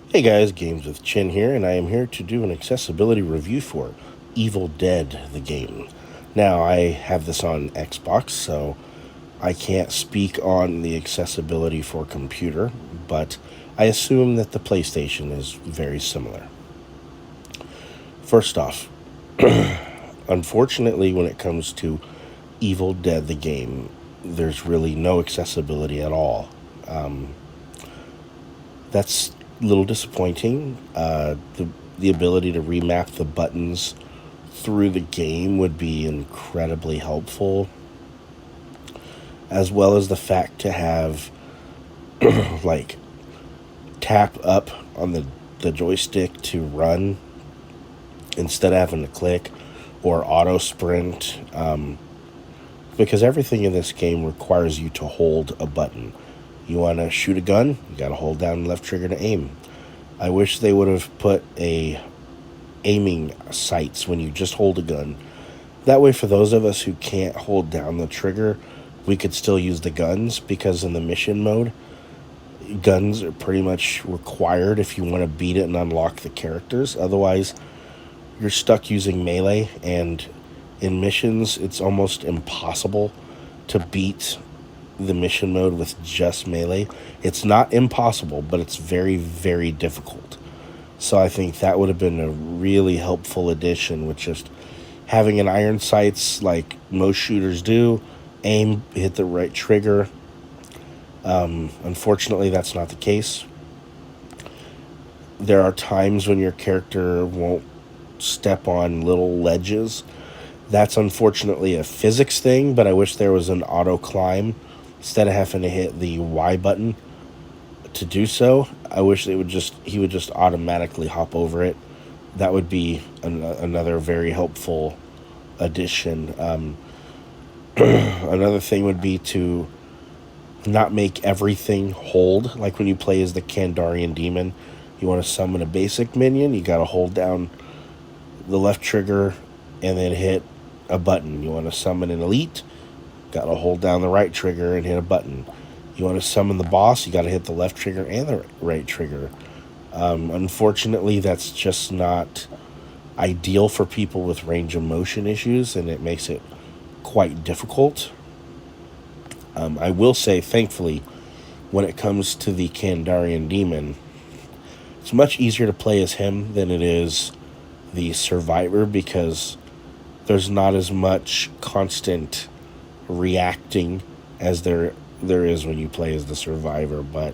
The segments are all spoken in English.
Hey guys, Games with Chin here, and I am here to do an accessibility review for Evil Dead, the game. Now, I have this on Xbox, so I can't speak on the accessibility for computer, but I assume that the PlayStation is very similar. First off, unfortunately, when it comes to Evil Dead, the game, there's really no accessibility at all. That's a little disappointing. The ability to remap the buttons through the game would be incredibly helpful, as well as the fact to have like tap up on the joystick to run instead of having to click or auto sprint. Because everything in this game requires you to hold a button. You want to shoot a gun, you got to hold down the left trigger to aim. I wish they would have put a aiming sights when you just hold a gun. That way, for those of us who can't hold down the trigger, we could still use the guns, because in the mission mode, guns are pretty much required if you want to beat it and unlock the characters. Otherwise, you're stuck using melee, and in missions, it's almost impossible to beat the mission mode with just melee. It's not impossible, but it's very, very difficult. So I think that would have been a really helpful addition, with just having an iron sights like most shooters do, aim, hit the right trigger. Unfortunately, that's not the case. There are times when your character won't step on little ledges. That's unfortunately a physics thing, but I wish there was an auto climb instead of having to hit the Y button to do so. I wish he would just automatically hop over it. That would be another very helpful addition. Another thing would be to not make everything hold. Like when you play as the Kandarian demon, you want to summon a basic minion, you got to hold down the left trigger and then hit a button. You want to summon an elite, got to hold down the right trigger and hit a button. You want to summon the boss, you got to hit the left trigger and the right trigger. Unfortunately, that's just not ideal for people with range of motion issues, and it makes it quite difficult. I will say, thankfully, when it comes to the Kandarian demon, it's much easier to play as him than it is the survivor, because there's not as much constant reacting as there is when you play as the survivor. But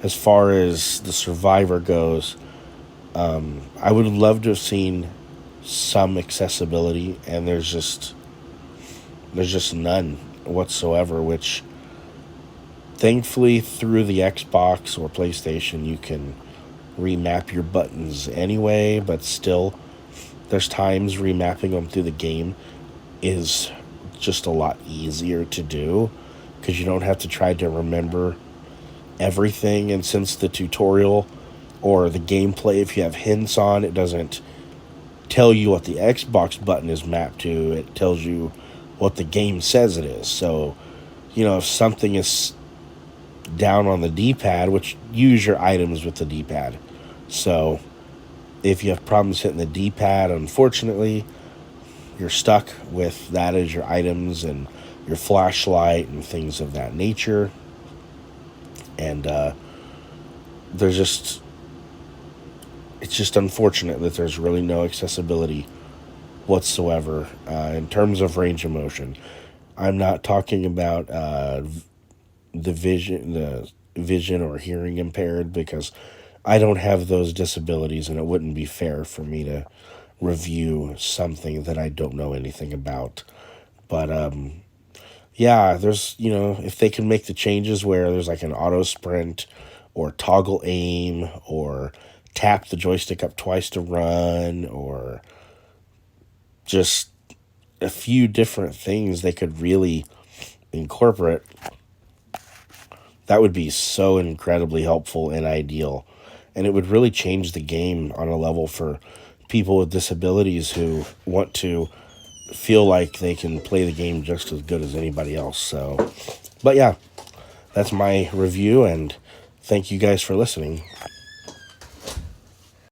as far as the survivor goes, I would love to have seen some accessibility, and there's just none whatsoever. Which, thankfully, through the Xbox or PlayStation, you can remap your buttons anyway. But still, there's times remapping them through the game is just a lot easier to do, because you don't have to try to remember everything. And since the tutorial or the gameplay, if you have hints on, it doesn't tell you what the Xbox button is mapped to, it tells you what the game says it is. So, if something is down on the D-pad, which use your items with the D-pad. So, if you have problems hitting the D-pad, unfortunately, you're stuck with that as your items and your flashlight and things of that nature. And there's just it's just unfortunate that there's really no accessibility whatsoever in terms of range of motion. I'm not talking about the vision or hearing impaired, because I don't have those disabilities, and it wouldn't be fair for me to review something that I don't know anything about. But yeah, there's, if they can make the changes where there's like an auto sprint or toggle aim or tap the joystick up twice to run, or just a few different things they could really incorporate, that would be so incredibly helpful and ideal. And it would really change the game on a level for people with disabilities who want to feel like they can play the game just as good as anybody else. So, but yeah, that's my review, and thank you guys for listening.